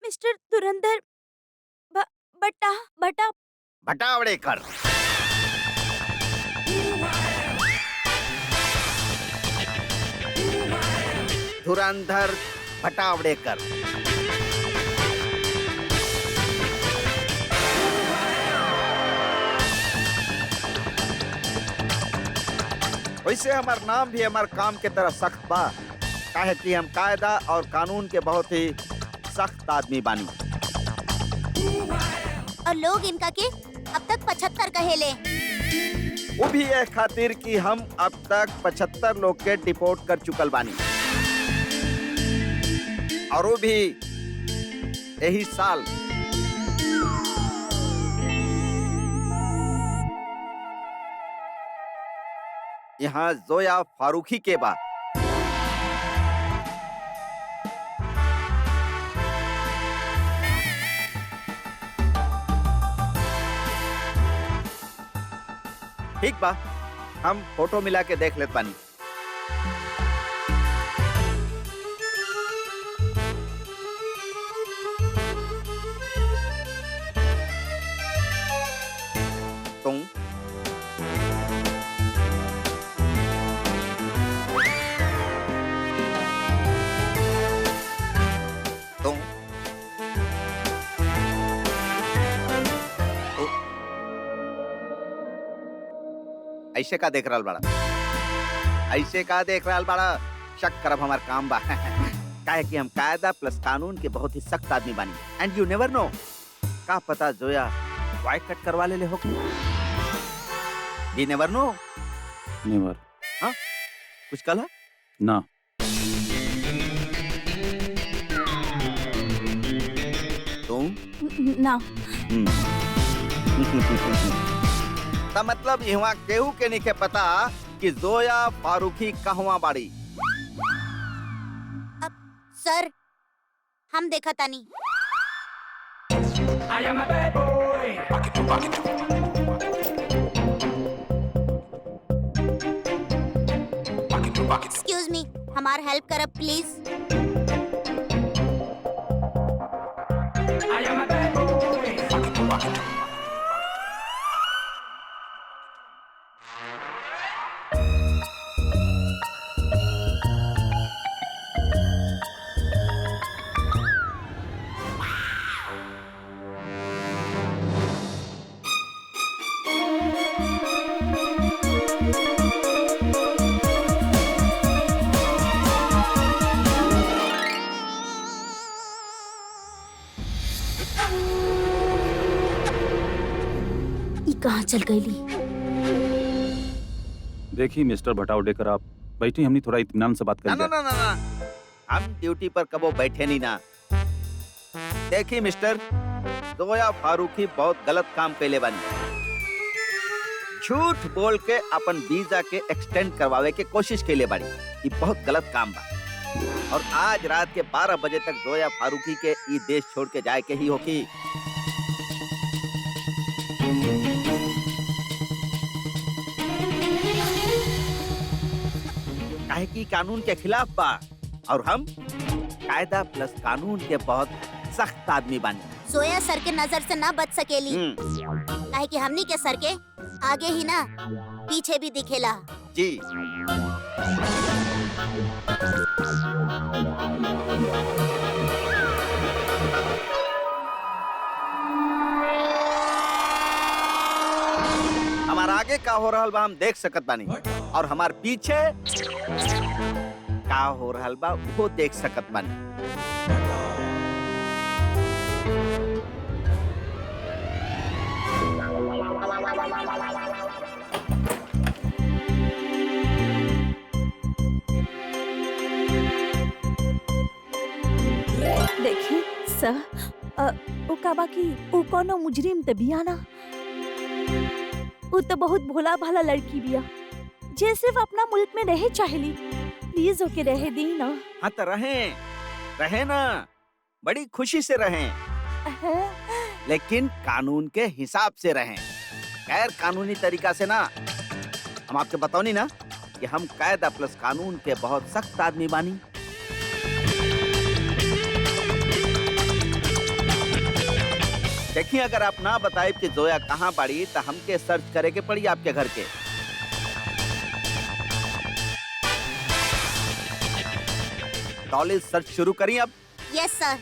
Mister धुरंधर ब, बटा बटा भटावड़ेकर। धुरंधर भटावड़ेकर। वैसे हमार नाम भी हमार काम के तरह सख्त बा, काहे कि हम कायदा और कानून के बहुत ही सख्त आदमी बानी। और लोग इनका के अब तक 75 कहेले। वो भी ये खातिर कि हम अब तक 75 लोग के डिपोर्ट कर चुकल बानी, और वो भी यही साल। यहाँ जोया फारूकी के बाद ठीक बा, हम फोटो मिला के देख लेत बानी। तुम तुम ऐसे का देख रहल बड़ा? ऐसे का देख रहल बड़ा? शक करब हमार काम बा। काहे कि हम कायदा प्लस कानून के बहुत ही सख्त आदमी बानी। एंड यू नेवर नो, का पता जोया वाइट कट करवा ले हो। We never no. नेवर। हाँ, कुछ कला ना। तुम ना। ता मतलब यहाँ केहू के नहीं के पता कि जोया फारूकी कहवा बाड़ी। अब सर हम देखा तानी। एक्सक्यूज मी, हमार हेल्प करब प्लीज। कहाँ चल गई? देखिए मिस्टर भटावड़ेकर, आप बैठिए, हमने थोड़ा इत्मीनान से बात ना करेंगे। ना ना ना ना, हम ड्यूटी पर कबो बैठे नहीं ना। देखिए मिस्टर, जोया फारूकी बहुत गलत काम कैले बानी। झूठ बोल के अपन वीजा के एक्सटेंड करवावे के कोशिश कैले बानी। ये बहुत गलत काम बा, और आज रात के 12 बजे तक जोया फारूकी के ये देश छोड़ के जाए के ही होगी। काहे कि कानून के खिलाफ बा, और हम कायदा प्लस कानून के बहुत सख्त आदमी बानी। सोया सर के नजर से ना बच सकेली, काहे कि हमनी के सर के आगे ही ना पीछे भी दिखेला। जी। हमार आगे का हो रहल बा हम देख सकत बानी, और हमार पीछे का हो रहल बा वो देख सकत बानी। देखिए सर, उ का बाकी उ कोनो मुजरिम त बिया ना। उ तो बहुत भोला भाला लड़की बिया, जे सिर्फ अपना मुल्क में रहे चाहेली। प्लीज ओके रहे दी ना। हाँ तो रहे ना, बड़ी खुशी से रहें, लेकिन कानून के हिसाब से रहें, गैर कानूनी तरीका से ना। हम आपके बताओ नहीं ना कि हम कायदा प्लस कानून के बहुत सख्त आदमी बानी। देखिए अगर आप ना बताए कि जोया कहाँ पड़ी तो हमके सर्च करे के पड़ी आपके घर के। डॉली सर्च शुरू करी अब। यस सर।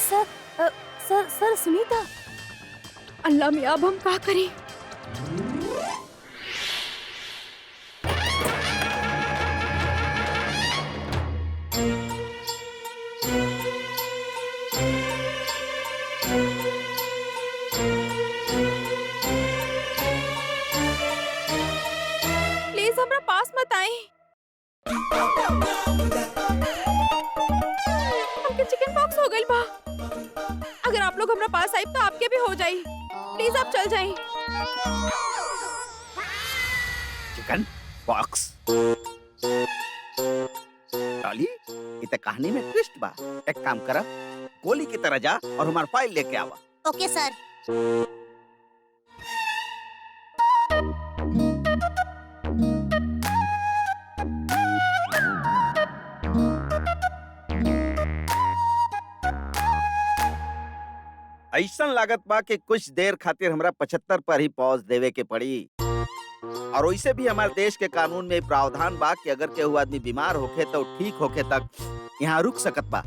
सर सर सर सुनीता, अल्लाह में अब हम क्या करें? प्लीज हमरा पास मत आई। हमके चिकन पॉक्स हो गइल बा। अगर आप लोग हमरा पास आई तो आपके भी हो जाई। प्लीज आप चल जाइए। चिकन बॉक्स। डॉली इते कहानी में ट्विस्ट बा। एक काम करा, गोली की तरह जा और हमार फाइल लेके आवा। ओके सर। ऐसा लागत बा कि कुछ देर खातिर हमरा 75 पर ही पॉज देवे के पड़ी। और वैसे भी हमारे देश के कानून में प्रावधान बा कि अगर केहू आदमी बीमार होखे तो ठीक होखे तक यहाँ रुक सकत बा।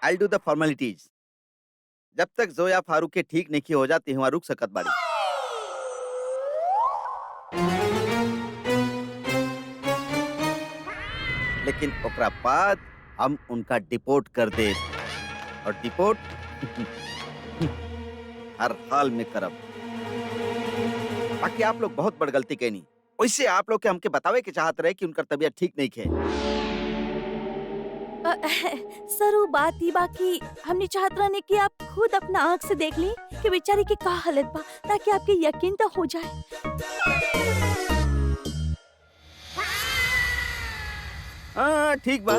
I'll do the formalities। जब तक जोया फारूक के ठीक नहीं हो जाती वहाँ रुक सकत बाड़ी। लेकिन ओकरा बाद हम उनका डिपोर्ट कर दे और डिपोर्ट हर हाल में करब। बाकी आप लोग बहुत बड़ गलती कैनी। वैसे आप लोग के हमके बतावे के चाहत रहे कि उनका तबीयत ठीक नहीं है। सर वो बात ही बाकी हमने चाहत रहने कि आप खुद अपना आँख से देख ली कि बेचारी की का हालत बा, ताकि आपके यकीन तो हो जाए। हाँ ठीक बा।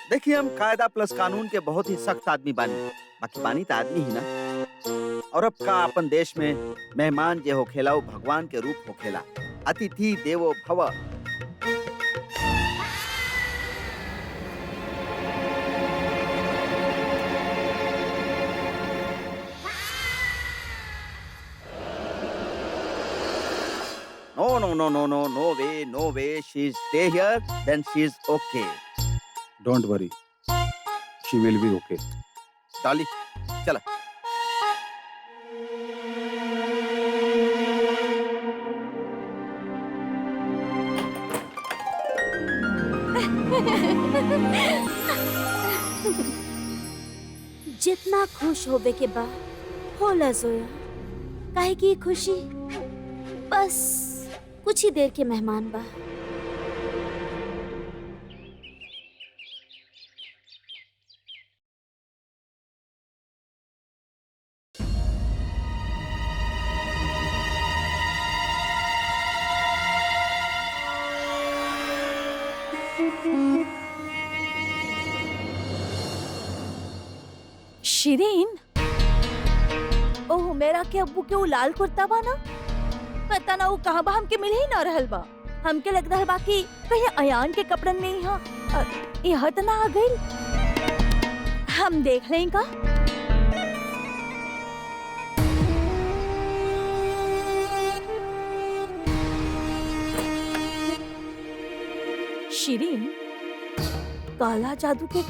देखिए हम कायदा प्लस कानून के बहुत ही सख्त आदमी बानी। बाकी बानी तो आदमी ही ना। और अब का अपन देश में मेहमान जे होखेला वो भगवान के रूप होखेला। अतिथि देवो भव। No way. She stay here, then she's okay. Don't worry, she will be okay. Dolly, चला। जितना खुश होबे के बा होला जोया, काहे की खुशी बस कुछ ही देर के मेहमान बा। शिरीन, ओह मेरा के अब्बू के वो लाल कुर्ता बा ना, पता ना वो कहाँ बा, हमके मिल ही ना रहल बा। हमके लग रहा बा कि कहीं अयान के कपड़न में यहाँ तो ना आ गई। हम देख लें का। शिरीन, काला जादू के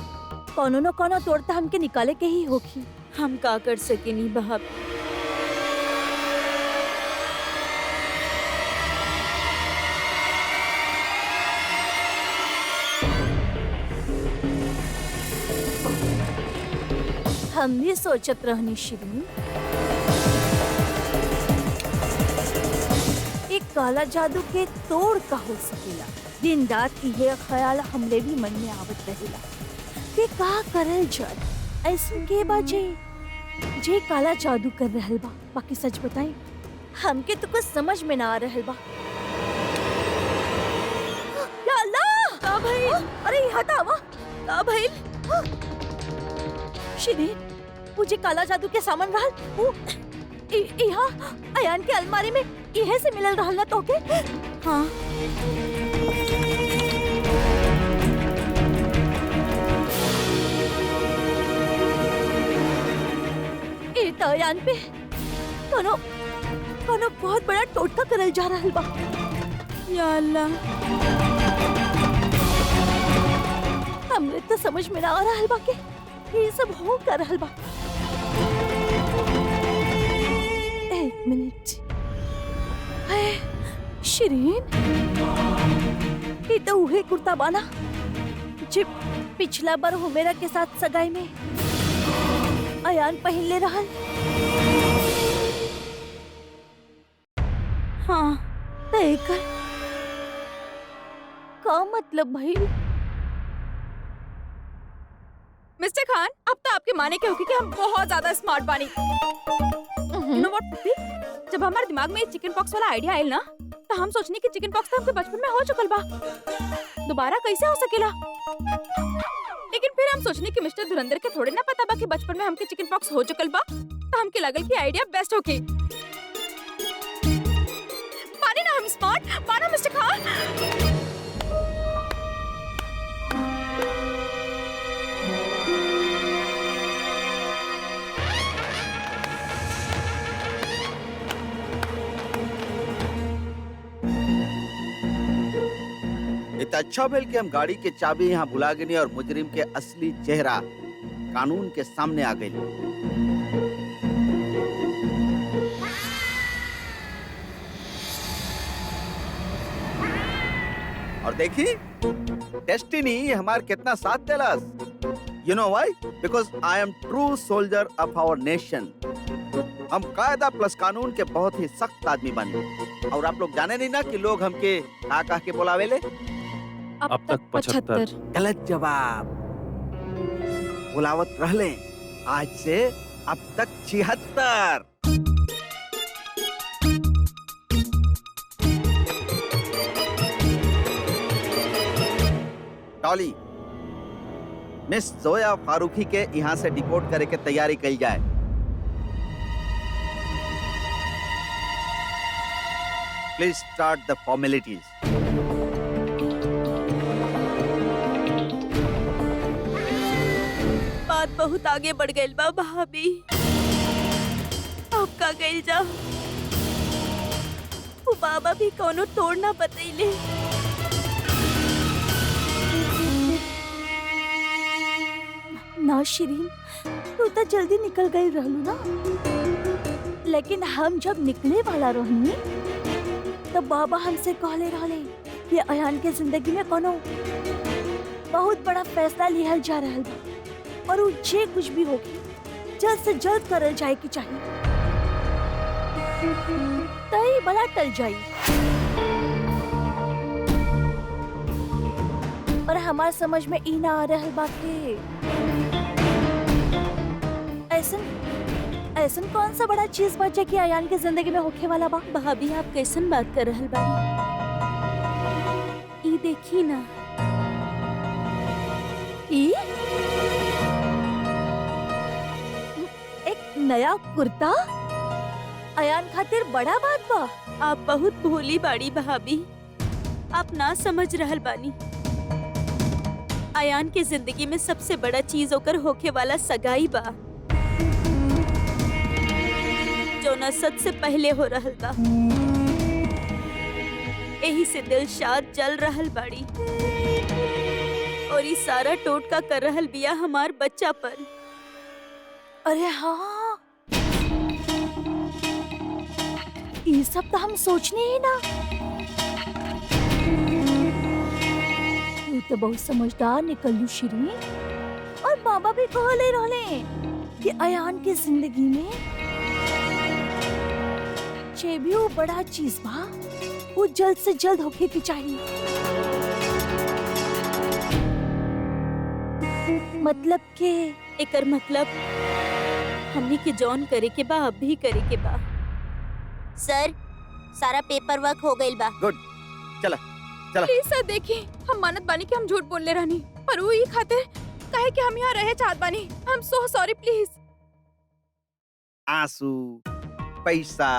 कोनो न कोनो तोड़ता हमके निकाले के ही होगी। हम का कर सके नहीं बहब। हम भी सोचत रहनी शिरीन, एक काला जादू के तोड़ का हो सकेला। दिन रात यह ख्याल हमरे भी मन में आवत रहेला कि का करल जाए ऐसे के बाजे जे काला जादू कर रहल बा। बाकी सच बताई, हमके तो कुछ समझ में ना आ रहल बा। या अल्लाह, का भइल? अरे यहाँ तावा, का भइल? शिरीन, मुझे काला जादू के सामान रहल वो यहाँ अयान के अलमारी में इहे से मिलल रहल ना तोके? हाँ। अयान पे कोनो कोनो बहुत बड़ा टोटका करल जा रहल बा। या अल्लाह, हमरे तो समझ में ना आ रहल बा कि ये सब हो कर रहल बा। एक मिनट। है शिरीन, ये तो उहे कुर्ता बाना जे पिछला बार हुमेरा के साथ सगाई में अयान पहन ले रहल। हाँ, तो एकर का मतलब भाई? मिस्टर खान, अब तो आपके माने के होगी कि हम बहुत ज्यादा स्मार्ट बानी। You know what, प्रीति? जब हमारे दिमाग में चिकन पॉक्स वाला आइडिया आयल ना, तो हम सोचनी कि चिकन पॉक्स तो हमके बचपन में हो चुकल बा, दोबारा कैसे हो सकेला? लेकिन फिर हम सोचनी कि मिस्टर धुरंधर के थोड़े ना पता बा कि बचपन में हमके चिकन पॉक्स हो चुकल बा, तो हमके लगल कि आइडिया बेस्ट होगी। माने ना हम स्मार्ट, माना मिस्टर खान। इतना अच्छा भेल कि हम गाड़ी के चाबी यहाँ भुला गई और मुजरिम के असली चेहरा कानून के सामने आ गई। और देखी डेस्टिनी हमार कितना साथ देलस। You know why? Because I am true soldier of our nation. हम कायदा प्लस कानून के बहुत ही सख्त आदमी बने। और आप लोग जाने नहीं ना कि लोग हमके का कह के बुलावेले? अब तक 75। गलत जवाब। बुलावत रहले आज से अब तक 76। टॉली, मिस जोया फारूकी के यहाँ से डिपोर्ट करे के तैयारी करी जाए। Please start the formalities. बात बहुत आगे बढ़ गई बा भाभी। अब का गइल जा? वो बाबा भी कोनो तोड़ ना बतैले। ना शिरीन, तू तो जल्दी निकल गई रहलू ना, लेकिन हम जब निकले वाला रहनी तो बाबा हमसे कहले रहले कि अयान के जिंदगी में कोनो बहुत बड़ा फैसला लिहल जा रहल बा और उ जे कुछ भी होगी जल्द से जल्द करल जाए की चाहिए, तई बला टल जाई। और हमार समझ में ई ना आ रहल बा के ऐसन कौन सा बड़ा चीज बचे कि अयान के जिंदगी में होखे वाला बा? भाभी आप कैसन बात कर रहल बानी? ई देखी ना, ई एक नया कुर्ता अयान खातिर बड़ा बात बा। आप बहुत भोली बाड़ी भाभी। आप ना समझ रहल बानी। अयान के जिंदगी में सबसे बड़ा चीज ओकर होखे वाला सगाई बा, जो न सद से पहले हो रहल बा। यही से दिल शाद जल रहल बाड़ी और ई सारा टोटका कर रहल बिया हमार बच्चा पर। अरे हाँ, ये सब तो हम सोचने ही ना। तू तो बहुत समझदार निकलू शिरीन। और बाबा भी कहले रहले कि अयान की जिंदगी में जे भी वो बड़ा चीज बा वो जल्द से जल्द होके की चाहिए। मतलब के एकर मतलब हमनी के जॉन करे के बा, अब भी करे के बा। सर, सारा पेपर वर्क हो गइल बा। गुड, चला चला। प्लीज सर देखिए, हम मानत बानी कि हम झूठ बोल ले रहनी, पर वो ई खातिर काहे कि हम यहाँ रहे चाहत बानी। I'm so sorry, please। आंसू, पैसा,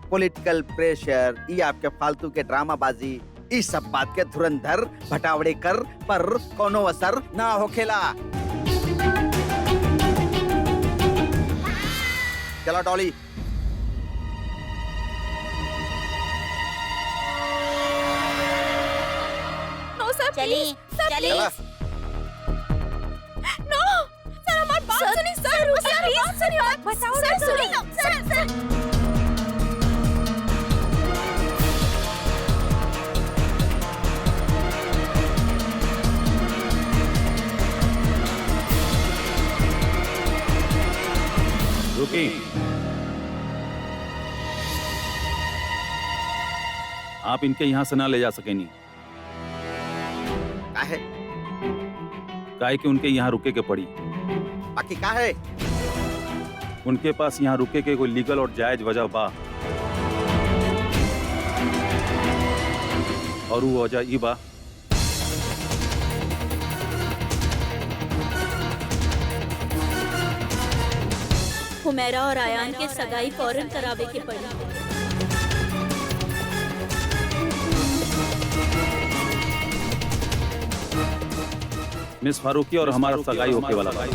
पॉलिटिकल प्रेशर, ये आपके फालतू के ड्रामाबाजी, इस सब बात के धुरंधर भटावड़े कर पर कोनो असर ना होखेला। चलो डॉली। नो सर चलिए प्लीज सर चलिए चला। नो सर हमारी बात सुनिए सर हमारी बात सुनिए बताओ सर सुनिए सर रुकी। आप इनके यहाँ से ना ले जा सकेनी, काहे? काहे कि उनके यहाँ रुके के पड़ी। बाकी काहे? उनके पास यहाँ रुके के कोई लीगल और जायज वजह बा, और वो वजह ई बा हुमैरा और आयान के सगाई फौरन करावे के पड़ी। मिस फारूकी और हमारा सगाई होके वाला बा।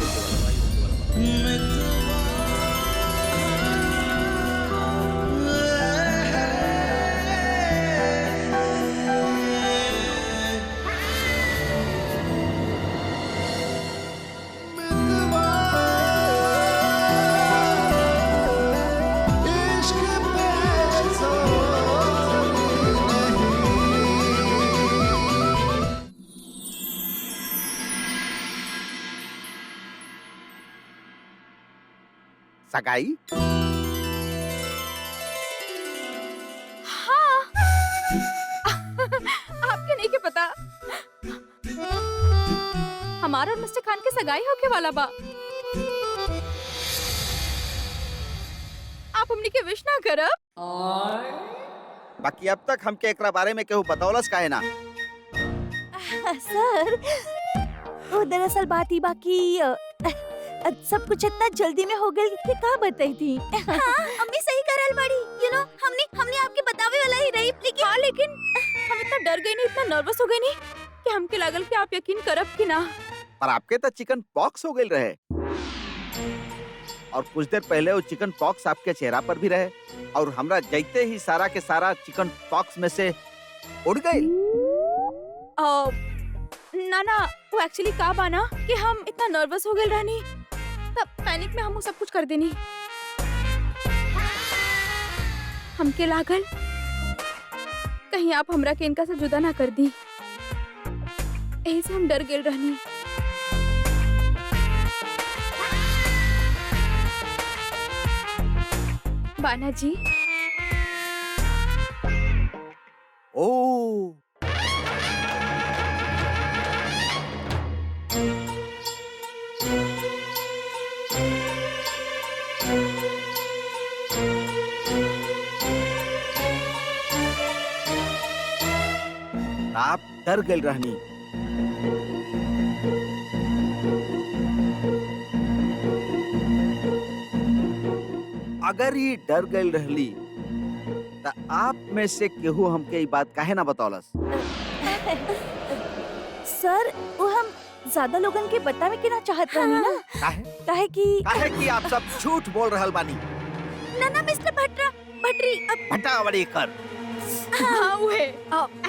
सगाई? हाँ आपके नहीं क्या पता हमारा और मिस्टर खान की सगाई होके वाला बा। आप हमनी के विश ना करब। बाकी अब तक हमके एकरा बारे में केहू बतौलस काहे ना? सर वो दरअसल बात ही बाकी सब कुछ इतना जल्दी में हो गया कि का बताई थी। अम्मी सही करल बड़ी। यू नो हमने आपके बतावे वाला ही रही, लेकिन हाँ लेकिन हम इतना डर गए नहीं, इतना नर्वस हो गए नहीं कि हमके लागल कि आप यकीन करब कि ना। पर आपके तो चिकन पॉक्स हो गए रहे, और कुछ देर पहले वो चिकन पॉक्स आपके चेहरा पर भी रहे, और हमरा जैते ही सारा के सारा चिकन पॉक्स में से उड़ गए। ना ना वो एक्चुअली का बाना कि हम इतना नर्वस हो गए रहनी, तब पैनिक में हम वो सब कुछ कर देनी। हमके लागल कहीं आप हमरा के इनका से जुदा ना कर दी, यही से हम डर गए रहनी। बाना जी ओ आप डर गए रहनी। अगर ये डर गए रहली तो आप में से केहू हमके ये बात काहे ना बतौलस? सर वो हम ज्यादा लोगन के बतावे के ना चाहत रहनी ना, काहे कि आप सब झूठ बोल रहल बानी। ना मिस्टर भट्टी अब भट्टावड़े कर। हाँ वो है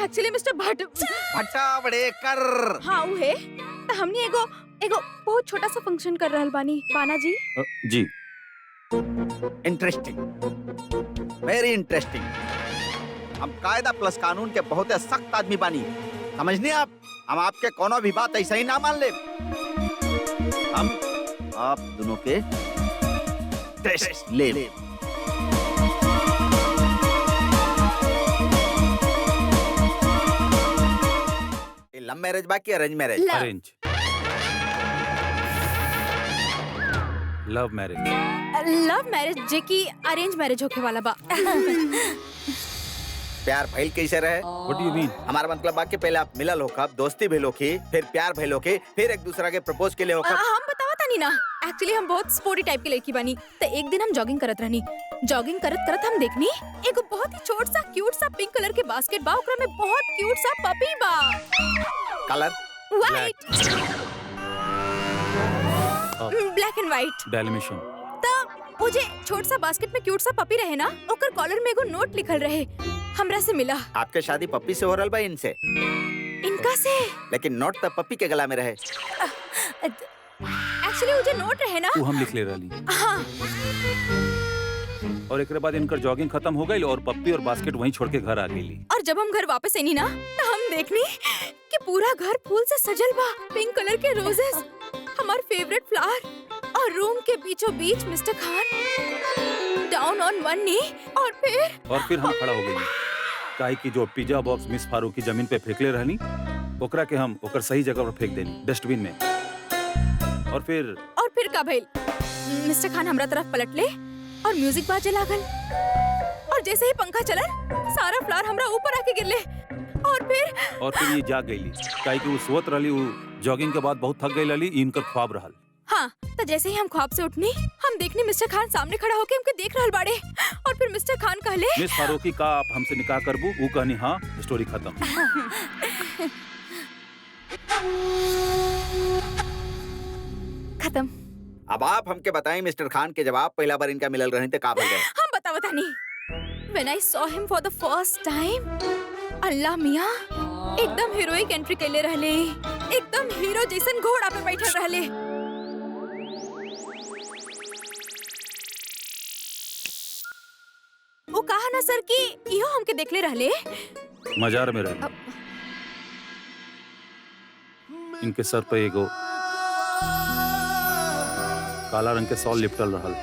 एक्चुअली मिस्टर भट्टावड़े कर। हाँ वो है तो हमने एगो बहुत छोटा सा फंक्शन कर रहल बानी। बाना जी जी इंटरेस्टिंग, वेरी इंटरेस्टिंग। हम कायदा प्लस कानून के बहुत सख्त आदमी बानी, समझनी आप? हम आपके कोनो भी बात ऐसा ही ना मान ले। हम आप दोनों के टेस्ट ले ले। लव मैरिज बाकी arrange marriage? Arrange love marriage जे की अरेंज मैरिज होके वाला बा। प्यार भइल कैसे रहे? व्हाट डू यू मीन? हमारा मतलब बाकी पहले आप मिलल होखब, दोस्ती भेल होखी, फिर प्यार भेल होखी, फिर एक दूसरा के प्रपोज के लिए होखब। हम बतावा तानी ना, एक्चुअली हम बहुत स्पोर्टी टाइप के लड़की बानी। तो एक दिन हम जॉगिंग करत रहनी, जॉगिंग करत करत हम देखनी एगो बहुत ही छोट सा क्यूट सा पिंक कलर के बास्केट बा, ओकरा में बहुत क्यूट सा पपी बा। Colour? White, black and white. Dalmatian. तो वो जे छोट सा बास्केट में क्यूट सा पपी रहे ना, ओकर कॉलर में एगो नोट लिखल रहे, हमरा से मिला। आपके शादी पप्पी से हो रहल बा इनसे, इनका से लेकिन नोट तब पप्पी के गला में रहे। एक्चुअली वो जे नोट रहे ना, वो हम लिख ले रही। हाँ और एक बाद इनकर जॉगिंग खत्म हो गई और पप्पी और बास्केट वहीं छोड़ के घर आ गई। और जब हम घर वापस आनी ना, तो हम देखनी कि पूरा घर फूल से सजल बा, पिंक कलर के रोजेस, हमार फेवरेट फ्लावर, और रूम के बीचों बीच मिस्टर खान डाउन ऑन वन नी, और फिर हम खड़ा हो गई काहे कि जो पिज्जा बॉक्स मिस फारूक की जमीन पे फेंकले रहनी, ओकरा के हम ओकर सही जगह पर फेंक देनी, डस्टबिन में। और फिर का भइल, मिस्टर खान हमरा तरफ पलट ले और म्यूजिक बाजे लागल, और जैसे ही पंखा चलन सारा फ्लावर हमरा ऊपर आके गिरले, और फिर ये जाग गईली काहे कि वो सोत रहली, वो जॉगिंग के बाद बहुत थक गई रहली, इनकर ख्वाब रहल। हाँ, तो जैसे ही हम ख्वाब से उठनी, हम देखनी मिस्टर खान सामने खड़ा होके हमके देख रहल बाड़े, और फिर मिस्टर खान कहले, मिस फारूकी का आप हमसे निकाह करबू? वो कहनी हाँ, स्टोरी खत्म। खत्म। अब आप हमके बताएं मिस्टर खान के, जब आप पहला बार इनका मिलल रहे थे का भइल रहे? हम बता नहीं। When I saw him for the first time, Allah मियाँ एकदम हीरोइक एंट्री कैले रहले, एकदम हीरो जैसन घोड़ा पे बैठल रहले। वो कहा ना सर कि इहो हमके देखले रहले, मजार में रहली। इनके सर पे एगो काला रंग के सॉल लिपटल रहल।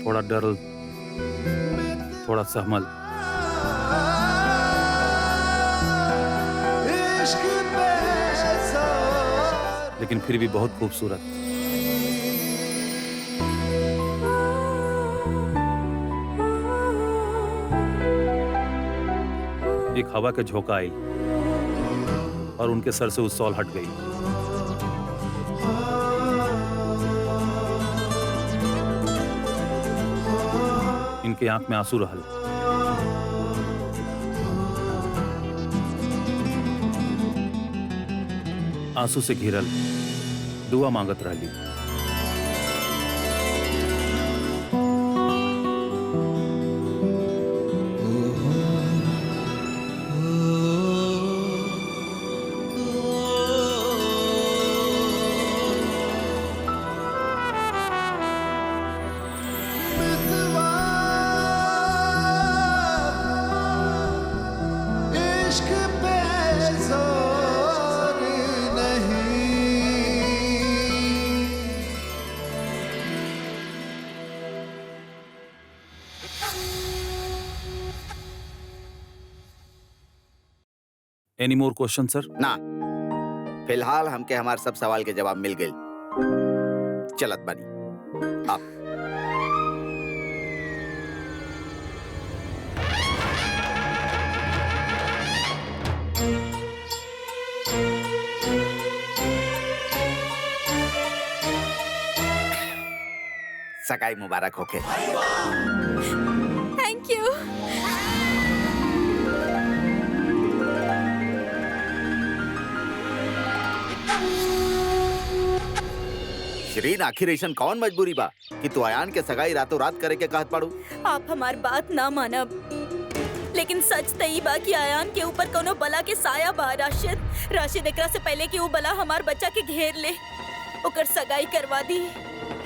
थोड़ा डरल, थोड़ा सहमल, लेकिन फिर भी बहुत खूबसूरत। एक हवा के झोंका आई और उनके सर से उस सॉल हट गई। इनके आंख में आंसू रहल। आंसू से घिरल दुआ मांगत रहली। एनी मोर क्वेश्चन सर? ना, फिलहाल हमके हमार सब सवाल के जवाब मिल गए। चलत बानी आप। सगाई मुबारक होके। Thank you. शरीन, आखिर ऐसा कौन मजबूरी बा कि तू अयान के सगाई रातों रात करे के कहत पड़ू? आप हमार बात ना मानब, लेकिन सच तई बा कि अयान के ऊपर कोनो बला के साया बा। राशिद एकरा से पहले कि वो बला हमार बच्चा के घेर ले, ओकर सगाई करवा दी।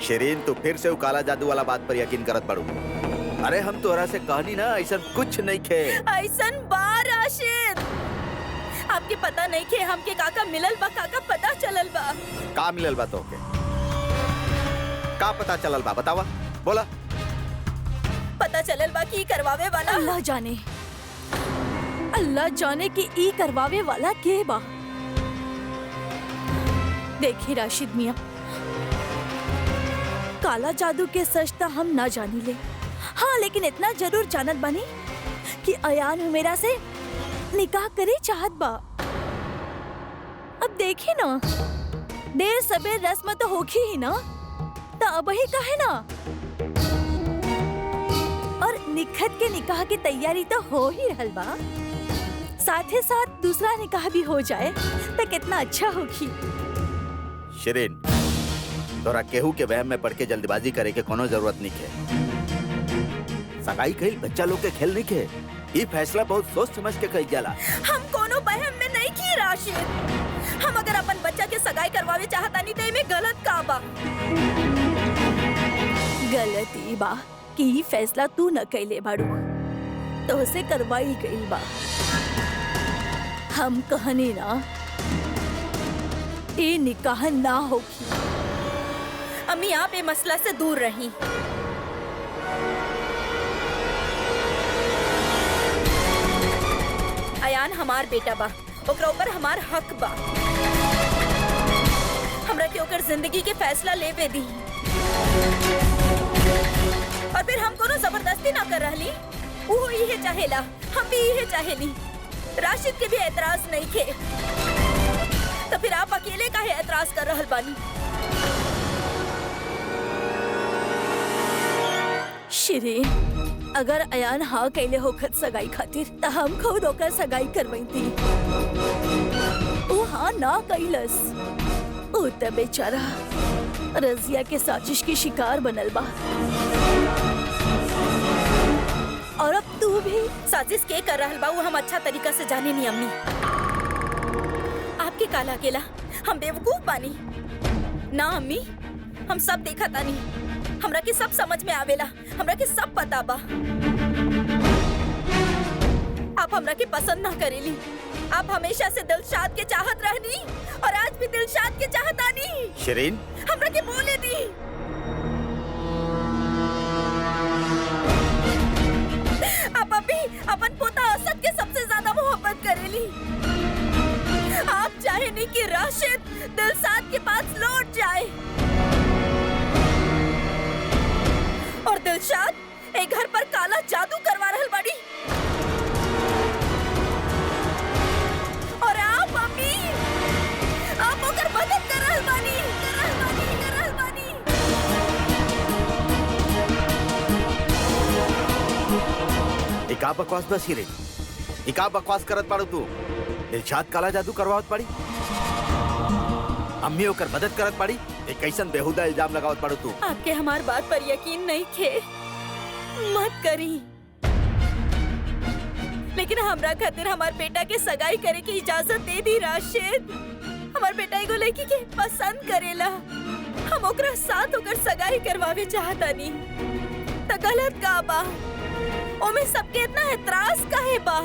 शरीन, तू फिर से वो काला जादू वाला बात पर यकीन करत पड़ू? अरे हम तोहरा से कहनी ना, ऐसा कुछ नहीं खे। ऐसन बा राशिद, आपके पता नहीं खे हमके काका मिलल बा, काका पता चलल बा। का मिलल बा तोहके? का पता चलल बा, बतावा, बोला। पता चलल बा कि करवावे वाला अल्लाह जाने कि ई करवावे वाला के बा। देखिए राशिद मियाँ, काला जादू के सच तो हम ना जानी ले, हाँ लेकिन इतना जरूर जानत बानी कि अयान मेरा से निकाह करे चाहत बा। अब देखी ना, देर सबेर रस्म तो होगी ही ना, तो अब ही कहे ना। और निखत के निकाह की तैयारी तो हो ही रहल बा, साथ ही साथ दूसरा निकाह भी हो जाए तो कितना अच्छा होगी। शिरीन, तोरा केहू के वहम में पड़ के जल्दबाजी करे के कोनो जरूरत नहीं है। सगाई कईल बच्चा लोग के खेल नहीं है। ये फैसला बहुत सोच समझ के कईल जाला। हम कोनो बहम में नहीं की राशिद। हम अगर अपन बच्चा के सगाई करवावे चाहता नहीं तो इमे गलत का बा। गलती बा कि ई फैसला तू न कैले बाड़ू, तो उसे करवाई गई बा। हम कहनी ना ये निकाह ना होगी। अम्मी आप ये मसला से दूर रही। अयान हमार बेटा बा, ओकरा ऊपर हमार हक बा। हमरा के ओकर जिंदगी के फैसला लेवे दी और फिर हम कोनो जबरदस्ती ना कर रहली। वो इहे चाहेला, हम भी इहे चाहेली। राशिद के भी एतराज नहीं थे, तो फिर आप अकेले काहे एतराज कर रहल बानी? शिरीन, अगर अयान हाँ कैले होखत सगाई खातिर त हम खुद ओकर सगाई करवैती। वो हाँ ना कैलस, वो त बेचारा रजिया के साजिश की शिकार बनल बा। और अब तू भी साजिश के कर रहल बा वो हम अच्छा तरीका से जाने नहीं अम्मी। आपके काला केला हम बेवकूफ बानी ना अम्मी। हम सब देखा तानी, हमरा के सब समझ में आवेला, हमरा के सब पता बा। आप हमरा के पसंद ना करेली। आप हमेशा से दिलशाद के चाहत रहनी और आज भी दिलशाद के चाहतानी। शिरीन, हमरा के बोले दी। आप अभी अपन पोता असद के सबसे ज्यादा मोहब्बत करेली। आप चाहे नहीं कि राशिद दिलशाद के पास लौट जाए और दिलशाद एक घर पर काला जादू करवा रहल बाड़ी। और आप मम्मी, आप ओकर मदद कर रहल बानी। का बकवास बस शिरीन, का बकवास करत पाड़ू तू? दिलशाद काला जादू करवावत पड़ी, अम्मी ओकर मदद करत पड़ी। एक कैसन बेहुदा इल्जाम लगावत पाड़ू तू? आपके हमार बात पर यकीन नहीं थे, मत करी। लेकिन हमरा खातिर हमार बेटा के सगाई करे की इजाजत दे दी राशिद। हमार बेटा एगो लड़की के पसंद करेला, हम ओकरा साथ ओकर सगाई करवावे चाहता नहीं। तो गलत का बा? ओमे सबके इतना एतराज काहे बा?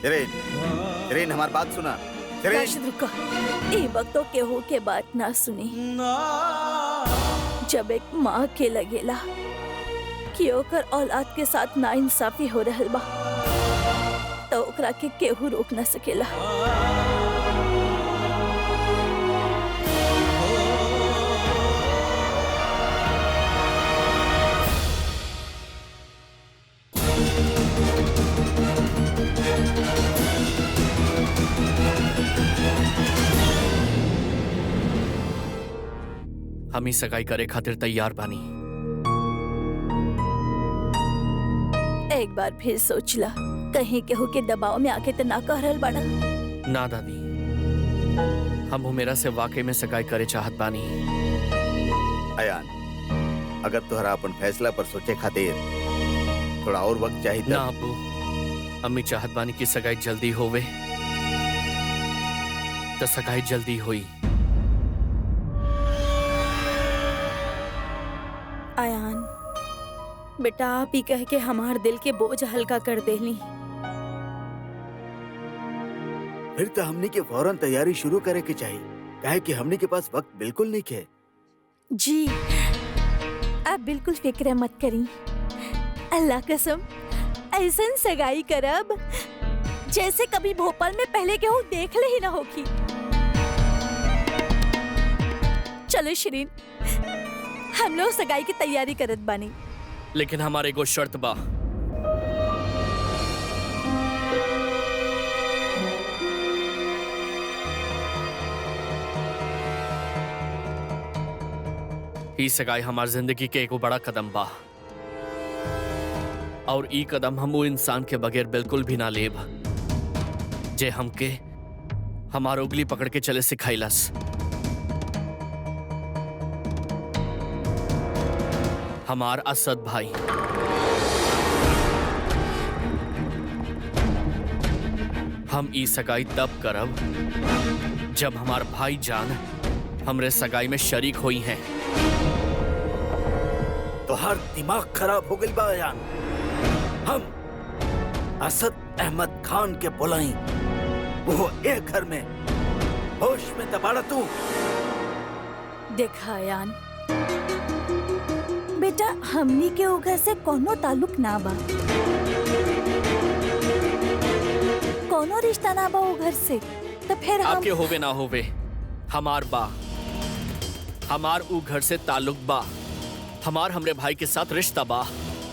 शिरीन, हमारी बात सुना। राशिद रुका, ए वक्त तो केहू के बात ना सुनी। जब एक माँ के लगेला कि ओकर औलाद के साथ नाइंसाफी हो रहल बा, तो ओकरा के केहू रोक न सकेला। हम ही सगाई करे खातिर तैयार बानी। एक बार फिर सोच ला, कहीं केहू के दबाव में आके तो ना कह रहल बाड़ा। ना दादी, हम हुमेरा से वाकई में सगाई करे चाहत बानी। अयान, अगर तोहरा अपन फैसला पर सोचे खातिर थोड़ा और वक्त चाहिए ना अब्बू, अम्मी चाहत बानी कि सगाई जल्दी होवे, तो सगाई जल्दी हुई। अयान बेटा, आप ही कह के हमार दिल के बोझ हल्का कर देली। फिर तो हमने के फौरन तैयारी शुरू करे के चाहिए, काहे कि हमने के पास वक्त बिल्कुल नहीं है। जी, आप बिल्कुल फिक्र मत करी। अल्लाह कसम ऐसन सगाई करब जैसे कभी भोपाल में पहले केहू देख ले ही ना होगी। चलो शिरीन, हम लोग सगाई की तैयारी करत बानी। लेकिन हमारे को शर्त बा। ई सगाई हमार जिंदगी के एगो बड़ा कदम बा, और ई कदम हम वो इंसान के बगैर बिल्कुल भी ना लेब जे हमके हमार उंगली पकड़ के चले सिखाइलस। हमार असद भाई। हम ई सगाई तब करब जब हमार भाई जान हमरे सगाई में शरीक हुई हैं। तो हर दिमाग खराब हो गई बयान। हम असद अहमद खान के बुलाई वो एक घर में होश में दबाड़ा तू। देखा यान, बेटा हमनी के उघर से कोनो ताल्लुक ना बा, कोनो रिश्ता ना बा उघर से। तो फिर हम आपके होवे ना होवे हमार बा, हमार ऊ घर से ताल्लुक बा। हमार हमरे भाई के साथ रिश्ता बा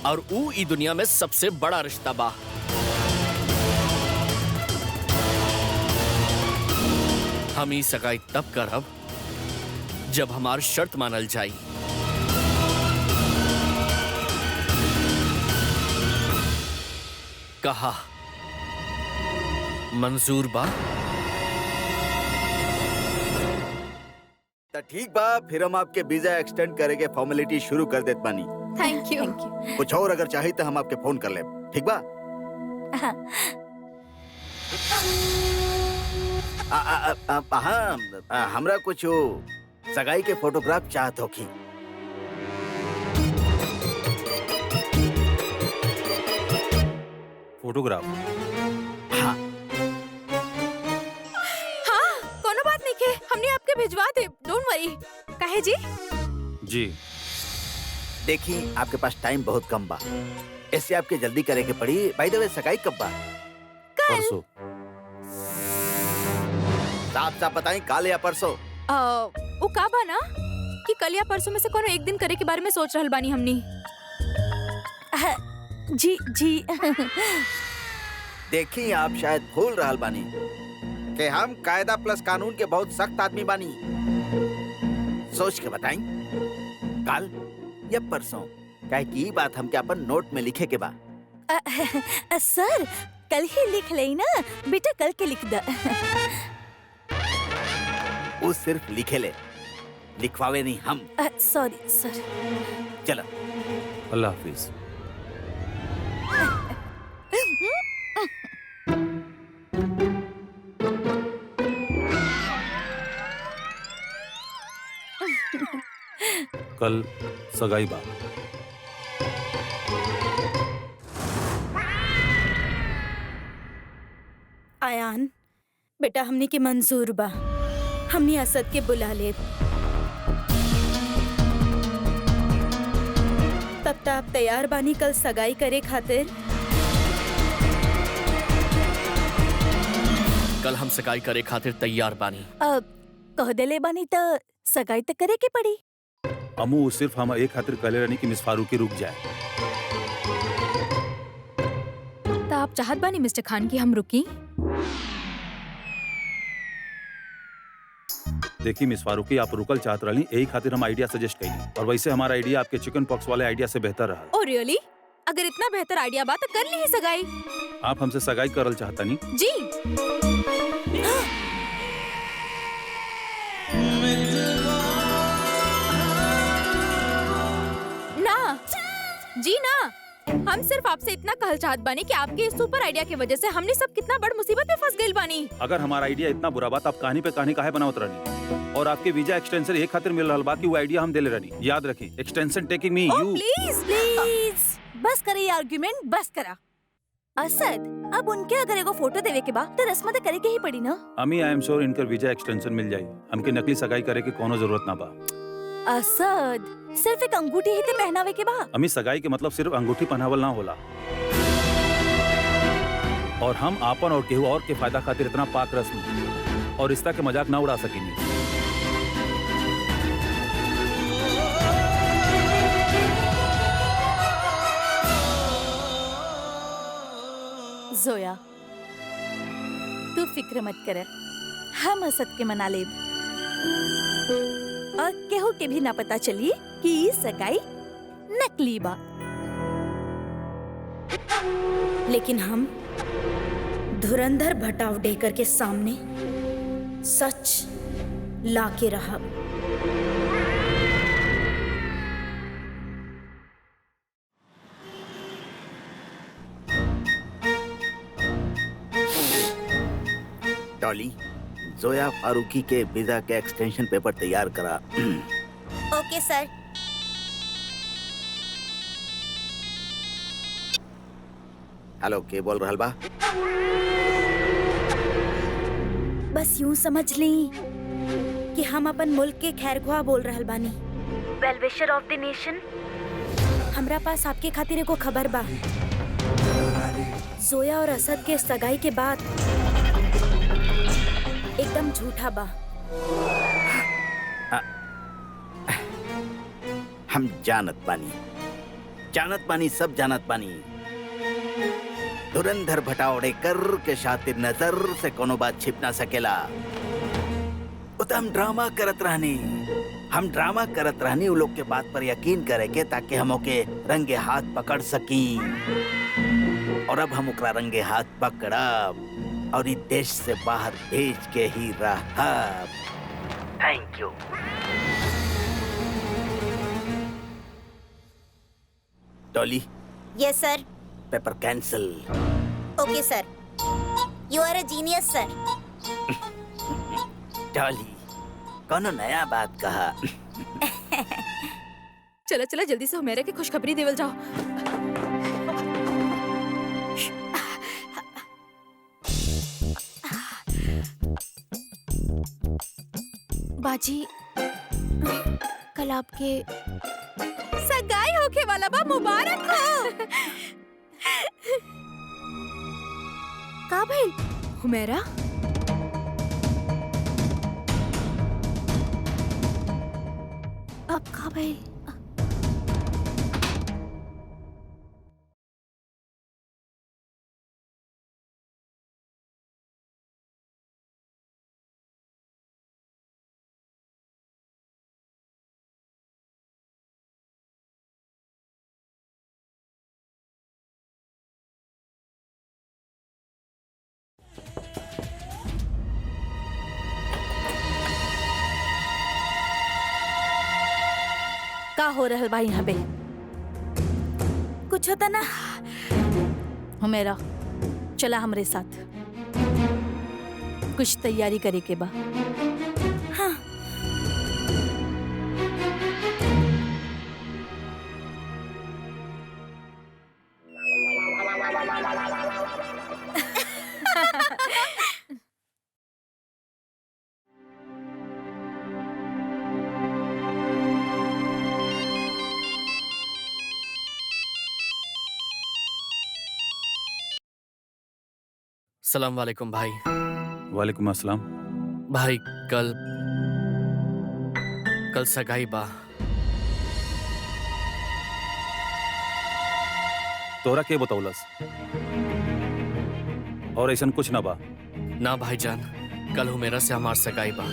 और ऊ ई दुनिया में सबसे बड़ा रिश्ता बा। हम ई सगाई तब करब जब हमार शर्त मानल जाई। कहा मंजूर बा? तो ठीक बा, फिर हम आपके वीजा एक्सटेंड करेंगे, फॉर्मेलिटी शुरू कर देत बानी। Thank you. कुछ और अगर चाहिए तो हम आपके फोन कर ले, ठीक बा? हाँ, हमरा कुछ सगाई के फोटोग्राफ चाहत होखी। फोटोग्राफ? हाँ, हाँ, कोनो बात नहीं के, हमने आपके भिजवा दे, डोंट वरी। काहे जी? जी। देखिए आपके पास टाइम बहुत कम बा, ऐसे आपके जल्दी करे के पड़ी। बाय द वे सगाई कब बा? परसों। साफ साफ बताएं, काल या परसों? वो का बा ना कि कल या परसों में से कोनो एक दिन करे के बारे में सोच रहल बानी हमनी। जी जी। देखिए आप शायद भूल रहल बानी कि हम कायदा प्लस कानून के बहुत सख्त आदमी बानी। सोच के बताएं, कल या परसों? क्या की बात हम क्या अपन नोट में लिखे के बा? सर कल ही लिख ले ना बेटा, कल के लिख द। वो सिर्फ लिखे ले, लिखवावे नहीं हम। सॉरी सर। चलो अल्लाह हाफिज। कल सगाई बा। आयान बेटा, हमनी के मंजूर बा, हमनी असद के बुला ले। तब तक आप तैयार बानी कल सगाई करे खातिर? कल हम सगाई करे खातिर तैयार बानी। कह देले बानी तो सगाई तो करे के पड़ी। अमू सिर्फ हम एक खातिर कहले रहनी कि मिस फारूकी रुक जाए। तो आप चाहत बानी मिस्टर खान की हम रुकी? देखिए मिस फारूकी, आप रुकल चाहत रही, यही खातिर हम आइडिया सजेस्ट कईली, और वैसे हमारा आइडिया आपके चिकन पॉक्स वाले आइडिया से बेहतर रहा। Oh really? अगर इतना बेहतर आइडिया बा तो कर ली ही सगाई। आप हमसे सगाई करल चाहता नहीं? जी। ना जी ना, हम सिर्फ आपसे इतना कहल चाहत बानी कि आपके इस सुपर आइडिया की वजह से हमने सब कितना बड़ मुसीबत में फंस गइल बानी। अगर हमारा आइडिया इतना बुरा बात, आप कहानी पे कहानी काहे बनावत रहनी? और आपके वीजा एक्सटेंशन एक खातिर मिल रहा बा कि वो आइडिया हम देले रहनी। याद रखी, extension taking me oh you. Please please बस करे ये आर्गुमेंट, बस करा। असद, अब उनके अगर एगो फोटो देवे के बा तो रस्म तो करे के ही पड़ी ना। अमी आई एम श्योर इनकर वीजा एक्सटेंशन मिल जाई, हमके नकली सगाई करे के कोनो जरूरत ना बा। असद, सिर्फ एक अंगूठी ही ते पहनावे के बा। अमी सगाई के मतलब सिर्फ अंगूठी पहनावल ना होला, और हम आपन और केहू और के फायदा खातिर इतना पाक रस्म और रिश्ता के मजाक ना उड़ा सकेनी। जोया, तू फिक्र मत कर, हम असद के मना लेब और केहू के भी ना पता चली कि ये सगाई नकली बा। लेकिन हम धुरंधर भटावडेकर के सामने सच लाके रहा। डॉली, जोया फारूकी के वीजा के एक्सटेंशन पेपर तैयार करा। ओके सर। हेलो, के बोल रहल बा? बस यूं समझ ली कि हम अपन मुल्क के खैरख्वाह बोल रहल बानी। Well wisher of the nation. हमरा पास आपके खातिर एगो खबर बा। जोया और असद के सगाई के बाद एकदम झूठा बा। हम जानत बानी, सब जानत बानी। धुरंधर भटावडेकर के शातिर नजर से कोनो बात छिप ना सकेला। हम ड्रामा करत रहनी उ लोग के बात पर यकीन करे के, ताकि हम ओके रंगे हाथ पकड़ सकी। और अब हम ओकरा रंगे हाथ पकड़ब और इस देश से बाहर भेज के ही रहब। Thank you. Dolly, yes sir. Paper cancel. Okay sir. You are a genius sir. Dolly, कोनो नया बात कहा। चलो चलो जल्दी से हुमेरा के खुशखबरी देवल जाओ। बाजी, कल आपके सगाई होके वाला बा, मुबारक हो। का भइल? हुमेरा, अब का भइल? का हो रहल बा यहाँ पे? कुछ होता ना। हुमेरा, चला हमरे साथ। कुछ तैयारी करे के बा। हाँ। सलाम वालेकुम भाई। वालेकुम अस्सलाम। भाई कल सगाई बा। तोरा के बतौलस? और ऐसा कुछ ना बा? ना भाईजान, कल हुमेरा से हमार सगाई बा।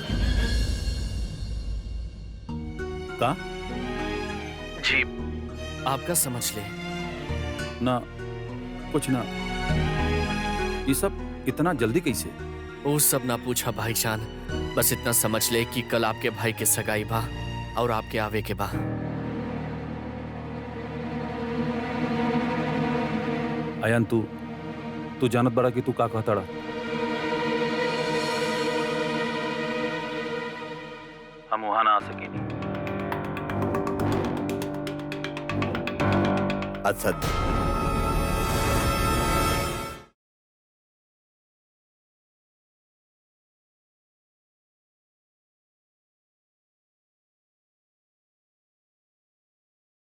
का? जी, आपका समझ ले। ना, कुछ ना। ये सब इतना जल्दी कैसे? वो सब ना पूछा भाईजान, बस इतना समझ ले कि कल आपके भाई के सगाई बा और आपके आवे के बा। अयान, तू जानत बड़ा कि तू का कहताड़ा? हम वहां ना आ सकेनी। असद,